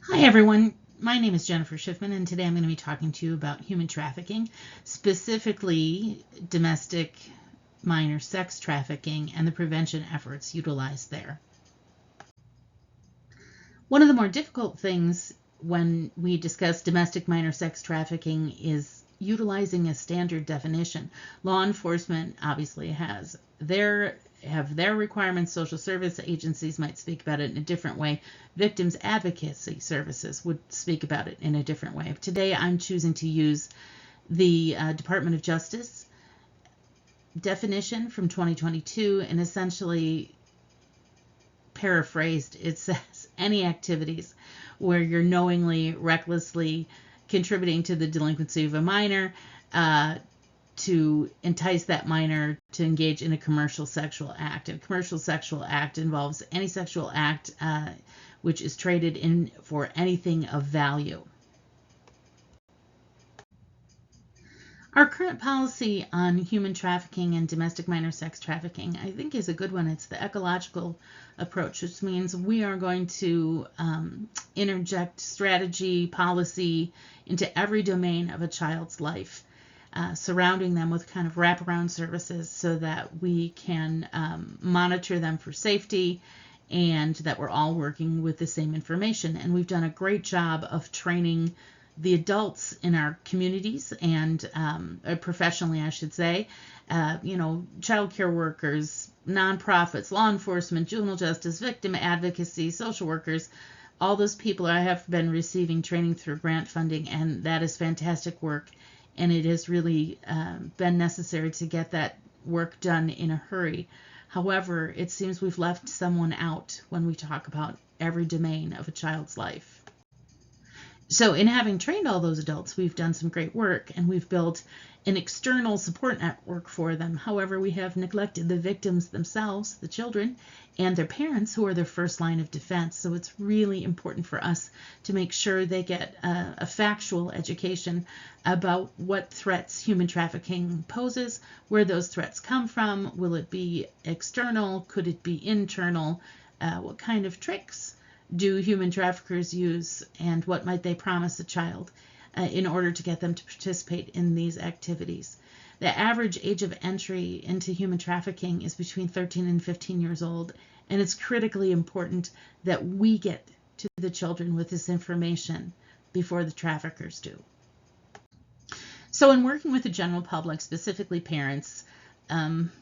Hi everyone, my name is Jennifer Schiffman and today I'm going to be talking to you about human trafficking, specifically domestic minor sex trafficking and the prevention efforts utilized there. One of the more difficult things when we discuss domestic minor sex trafficking is utilizing a standard definition. Law enforcement obviously have their requirements. Social service agencies might speak about it in a different way. Victims advocacy services would speak about it in a different way. Today I'm choosing to use the Department of Justice definition from 2022, and essentially paraphrased, it says any activities where you're knowingly, recklessly contributing to the delinquency of a minor to entice that minor to engage in a commercial sexual act. And a commercial sexual act involves any sexual act which is traded in for anything of value. Our current policy on human trafficking and domestic minor sex trafficking, I think, is a good one. It's the ecological approach, which means we are going to interject strategy, policy into every domain of a child's life, surrounding them with kind of wraparound services so that we can monitor them for safety and that we're all working with the same information. And we've done a great job of training the adults in our communities and professionally, I should say, child care workers, nonprofits, law enforcement, juvenile justice, victim advocacy, social workers. All those people I have been receiving training through grant funding, and that is fantastic work. And it has really been necessary to get that work done in a hurry. However, it seems we've left someone out when we talk about every domain of a child's life. So in having trained all those adults, we've done some great work and we've built an external support network for them. However, we have neglected the victims themselves, the children, and their parents, who are their first line of defense. So it's really important for us to make sure they get a factual education about what threats human trafficking poses, where those threats come from. Will it be external? Could it be internal? What kind of tricks do human traffickers use, and what might they promise a child in order to get them to participate in these activities? The average age of entry into human trafficking is between 13 and 15 years old, and it's critically important that we get to the children with this information before the traffickers do. So in working with the general public, specifically parents,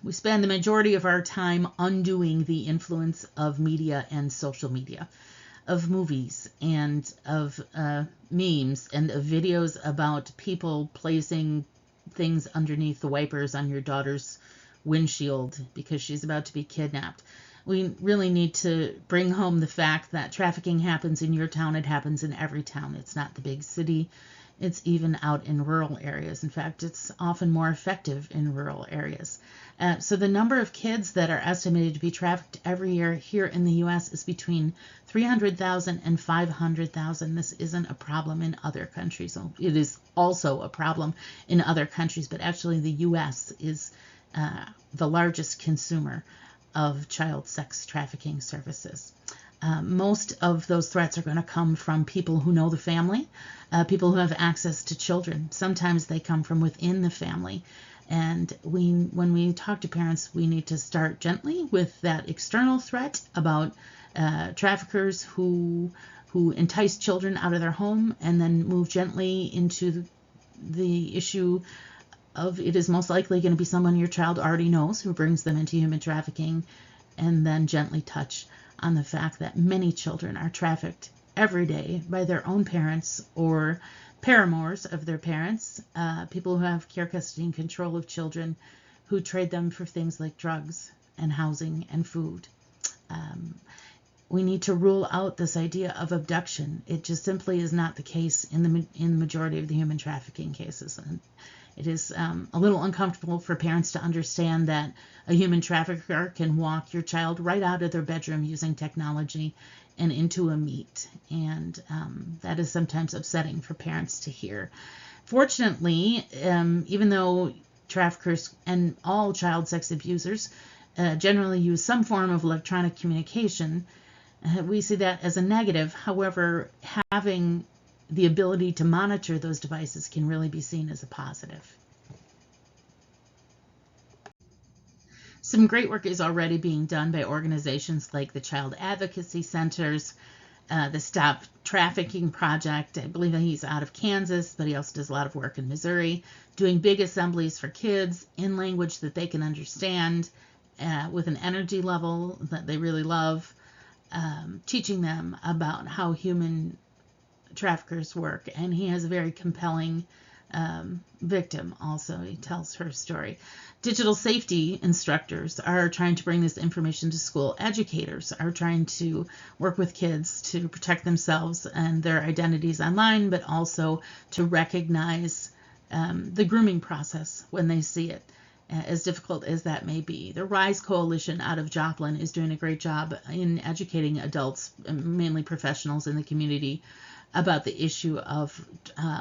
we spend the majority of our time undoing the influence of media and social media, of movies and of memes and of videos about people placing things underneath the wipers on your daughter's windshield because she's about to be kidnapped. We really need to bring home the fact that trafficking happens in your town. It happens in every town. It's not the big city. It's even out in rural areas. In fact, it's often more effective in rural areas. So the number of kids that are estimated to be trafficked every year here in the U.S. is between 300,000 and 500,000. This isn't a problem in other countries. It is also a problem in other countries, but actually the U.S. is the largest consumer of child sex trafficking services. Most of those threats are going to come from people who know the family, people who have access to children. Sometimes they come from within the family. And when we talk to parents, we need to start gently with that external threat about traffickers who entice children out of their home, and then move gently into the issue of it is most likely going to be someone your child already knows who brings them into human trafficking, and then gently touch on the fact that many children are trafficked every day by their own parents or paramours of their parents, people who have care, custody, and control of children, who trade them for things like drugs and housing and food. We need to rule out this idea of abduction. It just simply is not the case in the majority of the human trafficking cases. And it is a little uncomfortable for parents to understand that a human trafficker can walk your child right out of their bedroom using technology and into a meet. And that is sometimes upsetting for parents to hear. Fortunately, even though traffickers and all child sex abusers generally use some form of electronic communication, We see that as a negative. However, having the ability to monitor those devices can really be seen as a positive. Some great work is already being done by organizations like the Child Advocacy Centers, the Stop Trafficking Project. I believe that he's out of Kansas, but he also does a lot of work in Missouri, doing big assemblies for kids in language that they can understand, with an energy level that they really love, teaching them about how human traffickers work. And he has a very compelling victim also. He tells her story. Digital safety instructors are trying to bring this information to school. Educators are trying to work with kids to protect themselves and their identities online, but also to recognize the grooming process when they see it, as difficult as that may be. The RISE Coalition out of Joplin is doing a great job in educating adults, mainly professionals in the community, about the issue of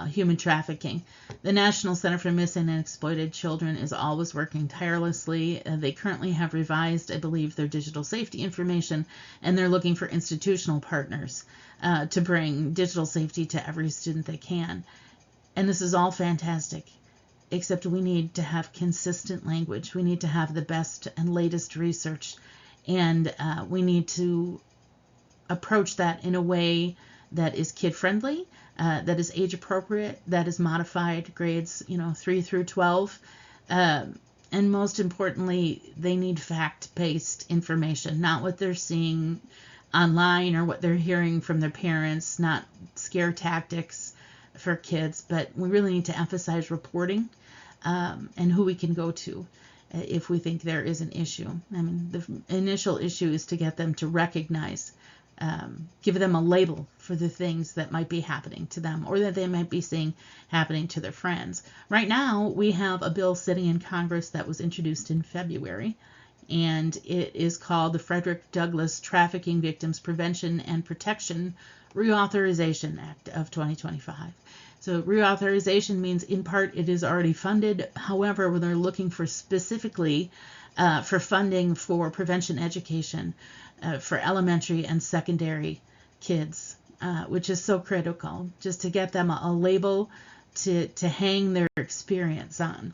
human trafficking. The National Center for Missing and Exploited Children is always working tirelessly. They currently have revised, I believe, their digital safety information, and they're looking for institutional partners to bring digital safety to every student they can. And this is all fantastic, except we need to have consistent language. We need to have the best and latest research, and we need to approach that in a way that is kid-friendly, that is age-appropriate, that is modified grades, 3 through 12. And most importantly, they need fact-based information, not what they're seeing online or what they're hearing from their parents, not scare tactics for kids, but we really need to emphasize reporting and who we can go to if we think there is an issue. I mean, the initial issue is to get them to recognize, give them a label for the things that might be happening to them or that they might be seeing happening to their friends. Right now, we have a bill sitting in Congress that was introduced in February, and it is called the Frederick Douglass Trafficking Victims Prevention and Protection Reauthorization Act of 2025. So reauthorization means, in part, it is already funded. However, when they're looking for specifically for funding for prevention education for elementary and secondary kids, which is so critical, just to get them a label to hang their experience on.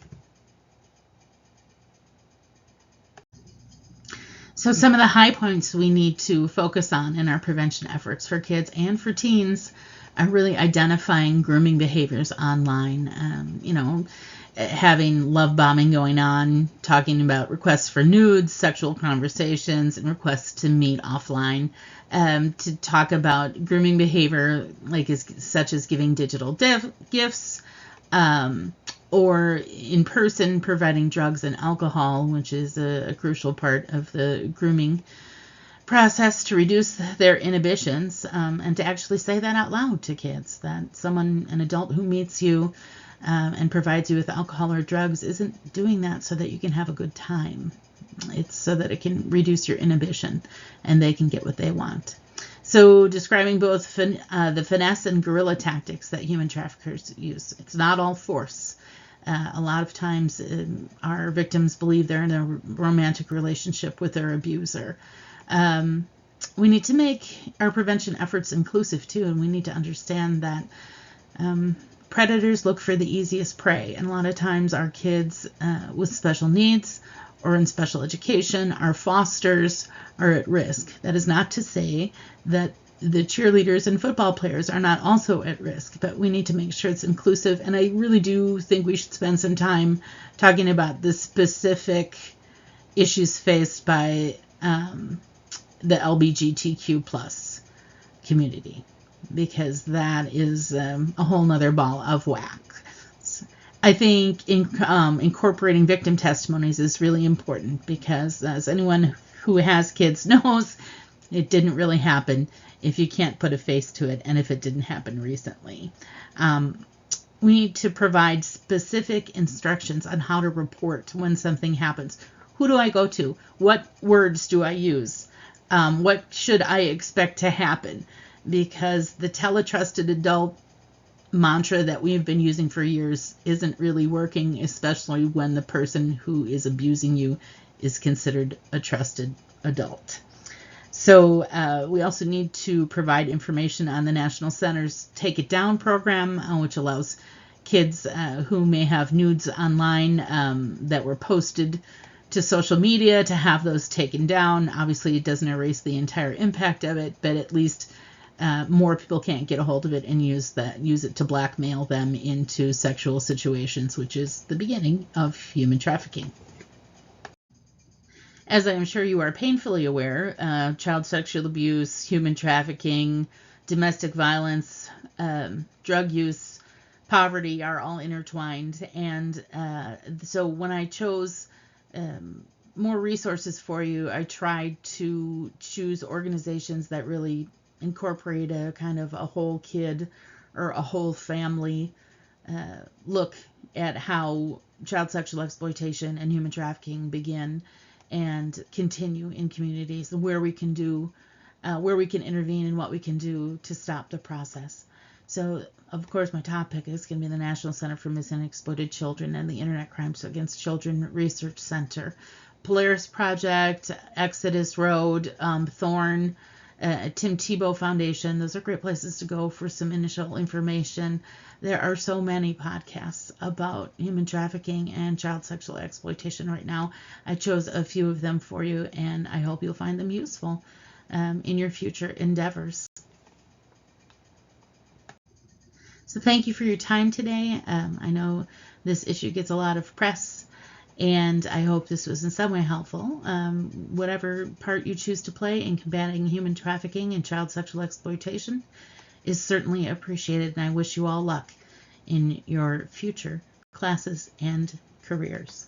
So some of the high points we need to focus on in our prevention efforts for kids and for teens are really identifying grooming behaviors online. Having love bombing going on, talking about requests for nudes, sexual conversations, and requests to meet offline, to talk about grooming behavior such as giving digital gifts, or in person providing drugs and alcohol, which is a crucial part of the grooming process to reduce their inhibitions, and to actually say that out loud to kids, that an adult who meets you and provides you with alcohol or drugs isn't doing that so that you can have a good time. It's so that it can reduce your inhibition and they can get what they want. So describing both the finesse and guerrilla tactics that human traffickers use. It's not all force. A lot of times our victims believe they're in a romantic relationship with their abuser. We need to make our prevention efforts inclusive too, and we need to understand that predators look for the easiest prey, and a lot of times our kids with special needs or in special education, our fosters, are at risk. That is not to say that the cheerleaders and football players are not also at risk, but we need to make sure it's inclusive, and I really do think we should spend some time talking about the specific issues faced by the LGBTQ plus community, because that is a whole nother ball of wax. I think incorporating victim testimonies is really important, because as anyone who has kids knows, it didn't really happen if you can't put a face to it, and if it didn't happen recently. We need to provide specific instructions on how to report when something happens. Who do I go to? What words do I use? What should I expect to happen? Because the tell a trusted adult mantra that we've been using for years isn't really working, especially when the person who is abusing you is considered a trusted adult. So we also need to provide information on the National Center's Take It Down program, which allows kids who may have nudes online that were posted to social media to have those taken down. Obviously, it doesn't erase the entire impact of it, but at least more people can't get a hold of it and use it to blackmail them into sexual situations, which is the beginning of human trafficking. As I am sure you are painfully aware, child sexual abuse, human trafficking, domestic violence, drug use, poverty are all intertwined. And so when I chose more resources for you, I tried to choose organizations that really incorporate a kind of a whole kid or a whole family look at how child sexual exploitation and human trafficking begin and continue in communities, and where we can intervene and what we can do to stop the process. So, of course, my topic is going to be the National Center for Missing and Exploited Children and the Internet Crimes Against Children Research Center, Polaris Project, Exodus Road, Thorn, Tim Tebow Foundation. Those are great places to go for some initial information. There are so many podcasts about human trafficking and child sexual exploitation right now. I chose a few of them for you, and I hope you'll find them useful in your future endeavors. So thank you for your time today. I know this issue gets a lot of press, and I hope this was in some way helpful. Whatever part you choose to play in combating human trafficking and child sexual exploitation is certainly appreciated, and I wish you all luck in your future classes and careers.